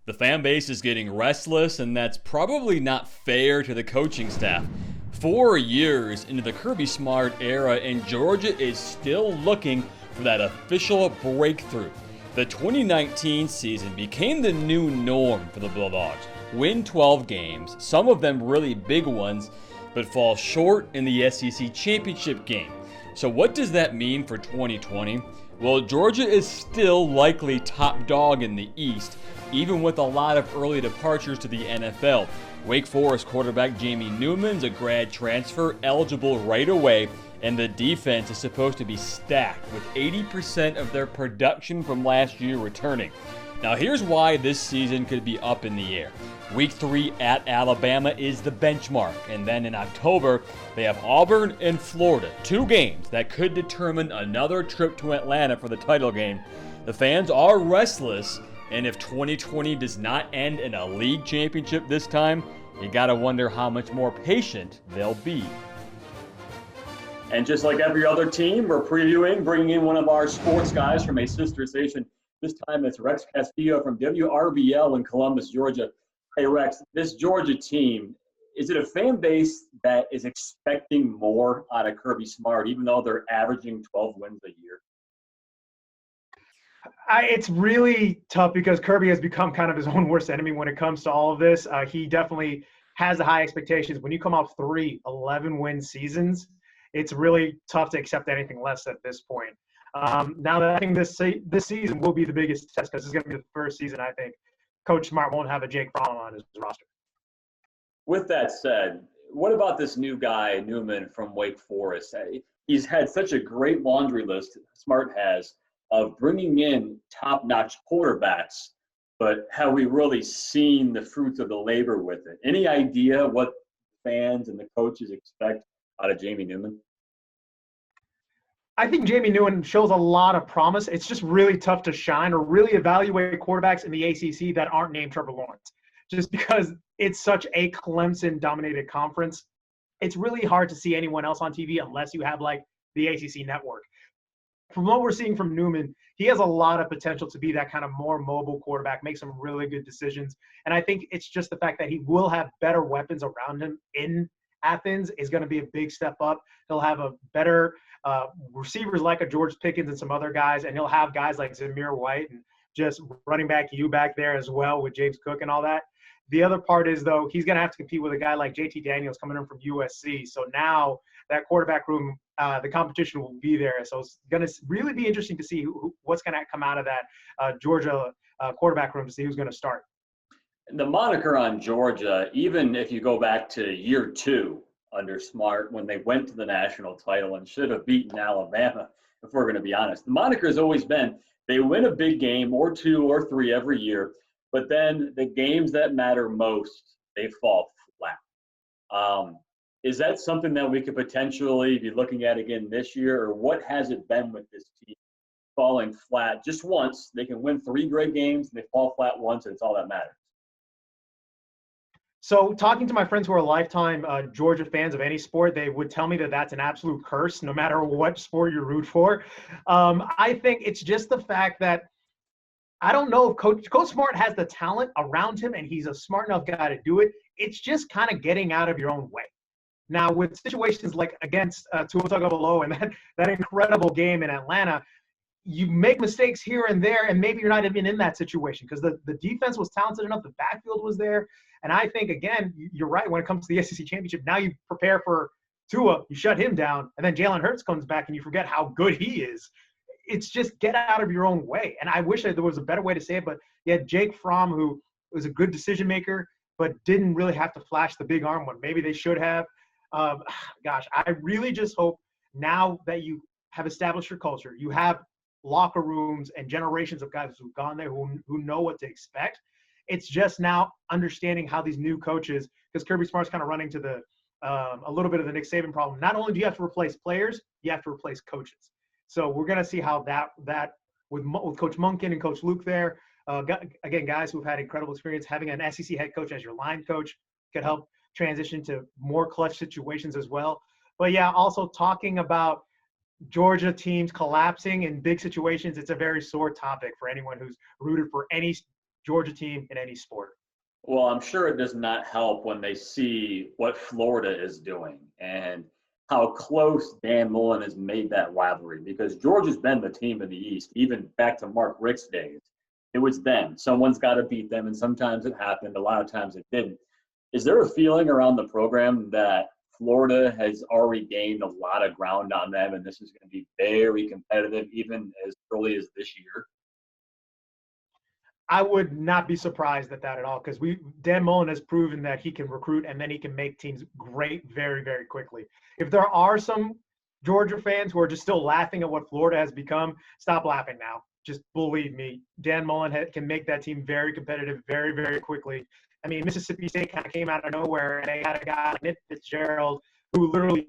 The fan base is getting restless, and that's probably not fair to the coaching staff. 4 years into the Kirby Smart era, and Georgia is still looking for that official breakthrough. The 2019 season became the new norm for the Bulldogs. Win 12 games, some of them really big ones, but fall short in the SEC championship game. So what does that mean for 2020? Well, Georgia is still likely top dog in the East, even with a lot of early departures to the NFL. Wake Forest quarterback Jamie Newman's a grad transfer, eligible right away, and the defense is supposed to be stacked with 80% of their production from last year returning. Now here's why this season could be up in the air. Week 3 at Alabama is the benchmark, and then in October, they have Auburn and Florida, 2 games that could determine another trip to Atlanta for the title game. The fans are restless, and if 2020 does not end in a league championship this time, you gotta wonder how much more patient they'll be. And just like every other team, we're bringing in one of our sports guys from a sister station. This time it's Rex Castillo from WRBL in Columbus, Georgia. Hey, Rex, this Georgia team, is it a fan base that is expecting more out of Kirby Smart, even though they're averaging 12 wins a year? It's really tough because Kirby has become kind of his own worst enemy when it comes to all of this. He definitely has the high expectations. When you come off 3 11-win seasons, it's really tough to accept anything less at this point. Now that I think this season will be the biggest test because it's going to be the first season I think Coach Smart won't have a Jake Fromm on his roster. With that said, what about this new guy, Newman, from Wake Forest? He's had such a great laundry list, Smart has, of bringing in top-notch quarterbacks, but have we really seen the fruits of the labor with it? Any idea what fans and the coaches expect out of Jamie Newman? I think Jamie Newman shows a lot of promise. It's just really tough to shine or really evaluate quarterbacks in the ACC that aren't named Trevor Lawrence. Just because it's such a Clemson-dominated conference, it's really hard to see anyone else on TV unless you have, like, the ACC network. From what we're seeing from Newman, he has a lot of potential to be that kind of more mobile quarterback, make some really good decisions. And I think it's just the fact that he will have better weapons around him in Athens is going to be a big step up. He'll have a better receivers like a George Pickens and some other guys, and he'll have guys like Zamir White and just running back you back there as well with James Cook and all that. The other part is, though, he's going to have to compete with a guy like JT Daniels coming in from USC. So now that quarterback room, the competition will be there. So it's going to really be interesting to see what's going to come out of that Georgia quarterback room to see who's going to start. The moniker on Georgia, even if you go back to year 2 under Smart when they went to the national title and should have beaten Alabama, if we're going to be honest, the moniker has always been they win a big game or 2 or 3 every year, but then the games that matter most, they fall flat. Is that something that we could potentially be looking at again this year, or what has it been with this team falling flat just once? They can win 3 great games, and they fall flat once, and it's all that matters. So talking to my friends who are lifetime Georgia fans of any sport, they would tell me that that's an absolute curse no matter what sport you root for. I think it's just the fact that I don't know if Coach Smart has the talent around him and he's a smart enough guy to do it. It's just kind of getting out of your own way. Now, with situations like against Tua Tagovailoa and that incredible game in Atlanta, you make mistakes here and there, and maybe you're not even in that situation because the defense was talented enough, the backfield was there. And I think, again, you're right, when it comes to the SEC championship, now you prepare for Tua, you shut him down, and then Jalen Hurts comes back and you forget how good he is. It's just get out of your own way. And I wish that there was a better way to say it, but you had Jake Fromm, who was a good decision maker, but didn't really have to flash the big arm when maybe they should have. Gosh, I really just hope now that you have established your culture, you have locker rooms and generations of guys who've gone there who know what to expect. It's just now understanding how these new coaches, because Kirby Smart's kind of running to the a little bit of the Nick Saban problem. Not only do you have to replace players, you have to replace coaches. So we're going to see how that with Coach Monken and Coach Luke there. Again, guys who've had incredible experience, having an SEC head coach as your line coach could help transition to more clutch situations as well. But yeah, also talking about Georgia teams collapsing in big situations, it's a very sore topic for anyone who's rooted for any Georgia team in any sport. Well, I'm sure it does not help when they see what Florida is doing and how close Dan Mullen has made that rivalry, because Georgia's been the team in the East, even back to Mark Richt's days. It was them. Someone's got to beat them, and sometimes it happened. A lot of times it didn't. Is there a feeling around the program that Florida has already gained a lot of ground on them, and this is going to be very competitive even as early as this year? I would not be surprised at that at all, because Dan Mullen has proven that he can recruit and then he can make teams great very, very quickly. If there are some Georgia fans who are just still laughing at what Florida has become, stop laughing now. Just believe me, Dan Mullen can make that team very competitive very, very quickly. I mean, Mississippi State kind of came out of nowhere, and they had a guy like Nick Fitzgerald who literally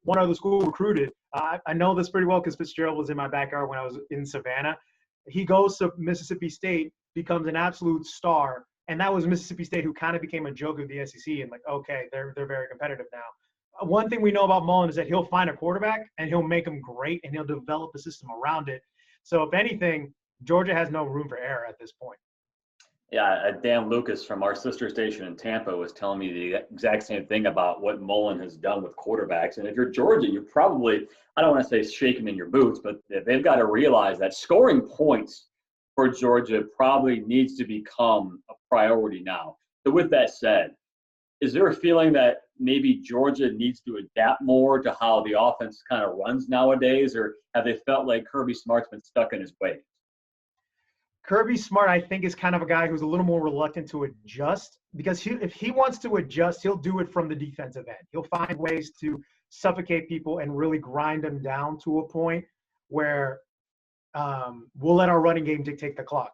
one other school recruited. I know this pretty well because Fitzgerald was in my backyard when I was in Savannah. He goes to Mississippi State, becomes an absolute star, and that was Mississippi State who kind of became a joke of the SEC. And like, okay, they're very competitive now. One thing we know about Mullen is that he'll find a quarterback and he'll make them great, and he'll develop a system around it. So if anything, Georgia has no room for error at this point. Yeah, Dan Lucas from our sister station in Tampa was telling me the exact same thing about what Mullen has done with quarterbacks. And if you're Georgia, you're probably, I don't want to say shaking in your boots, but they've got to realize that scoring points for Georgia probably needs to become a priority now. So with that said, is there a feeling that maybe Georgia needs to adapt more to how the offense kind of runs nowadays, or have they felt like Kirby Smart's been stuck in his ways? Kirby Smart, I think, is kind of a guy who's a little more reluctant to adjust, because if he wants to adjust, he'll do it from the defensive end. He'll find ways to suffocate people and really grind them down to a point where we'll let our running game dictate the clock.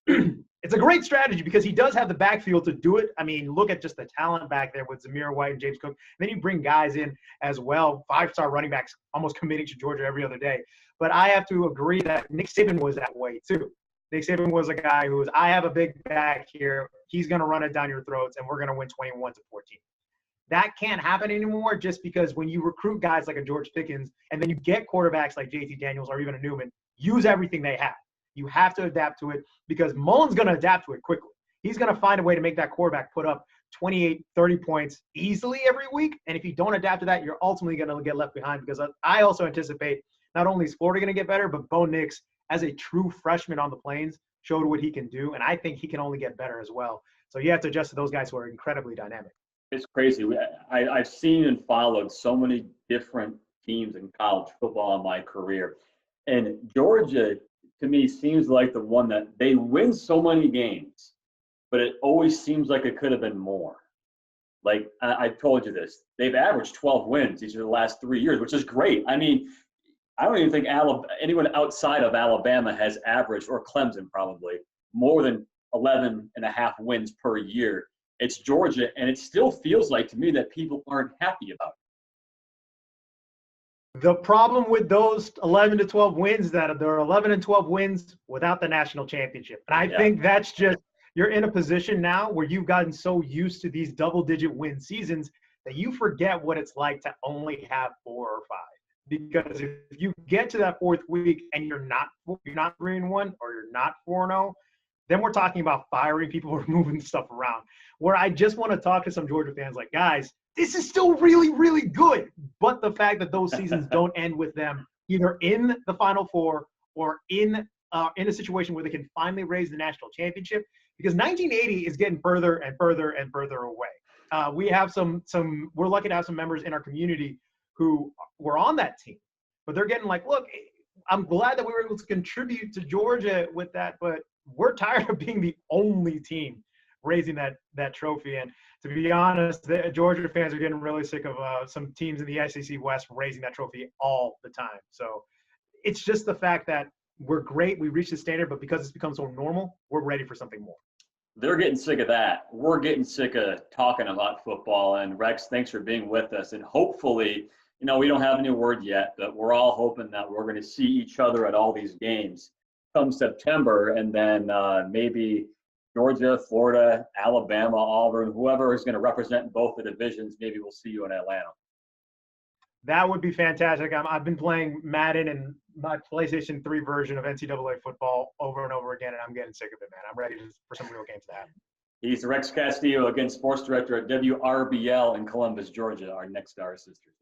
It's a great strategy because he does have the backfield to do it. I mean, look at just the talent back there with Zamir White and James Cook. Then you bring guys in as well, 5-star running backs almost committing to Georgia every other day. But I have to agree that Nick Saban was that way too. Nick Saban was a guy who was, I have a big back here. He's going to run it down your throats, and we're going to win 21-14. That can't happen anymore, just because when you recruit guys like a George Pickens and then you get quarterbacks like JT Daniels or even a Newman, use everything they have. You have to adapt to it, because Mullen's going to adapt to it quickly. He's going to find a way to make that quarterback put up 28, 30 points easily every week. And if you don't adapt to that, you're ultimately going to get left behind, because I also anticipate not only is Florida going to get better, but Bo Nix, as a true freshman on the Plains, showed what he can do. And I think he can only get better as well. So you have to adjust to those guys who are incredibly dynamic. It's crazy. I've seen and followed so many different teams in college football in my career. And Georgia, to me, seems like the one that they win so many games, but it always seems like it could have been more. Like I told you this, they've averaged 12 wins each of the last 3 years, which is great. I mean, I don't even think anyone outside of Alabama has averaged, or Clemson probably, more than 11 and a half wins per year. It's Georgia, and it still feels like to me that people aren't happy about it. The problem with those 11 to 12 wins, that there are 11 and 12 wins without the national championship. And I think that's just, you're in a position now where you've gotten so used to these double-digit win seasons that you forget what it's like to only have 4 or 5. Because if you get to that 4th week and you're not 3-1 or you're not 4-0, then we're talking about firing people or moving stuff around. Where I just want to talk to some Georgia fans like, guys, this is still really, really good. But the fact that those seasons don't end with them either in the Final Four or in a situation where they can finally raise the national championship, because 1980 is getting further and further and further away. We have we're lucky to have some members in our community who were on that team, but they're getting like, look, I'm glad that we were able to contribute to Georgia with that, but we're tired of being the only team raising that trophy. And to be honest, the Georgia fans are getting really sick of some teams in the SEC West raising that trophy all the time. So it's just the fact that we're great, we reached the standard, but because it's become so normal, we're ready for something more. They're getting sick of that. We're getting sick of talking about football. And Rex, thanks for being with us. And hopefully, we don't have any word yet, but we're all hoping that we're going to see each other at all these games come September, and then maybe Georgia, Florida, Alabama, Auburn, whoever is going to represent both the divisions, maybe we'll see you in Atlanta. That would be fantastic. I've been playing Madden and my PlayStation 3 version of NCAA football over and over again, and I'm getting sick of it, man. I'm ready for some real games to happen. He's Rex Castillo, again, sports director at WRBL in Columbus, Georgia, our next Star Sisters.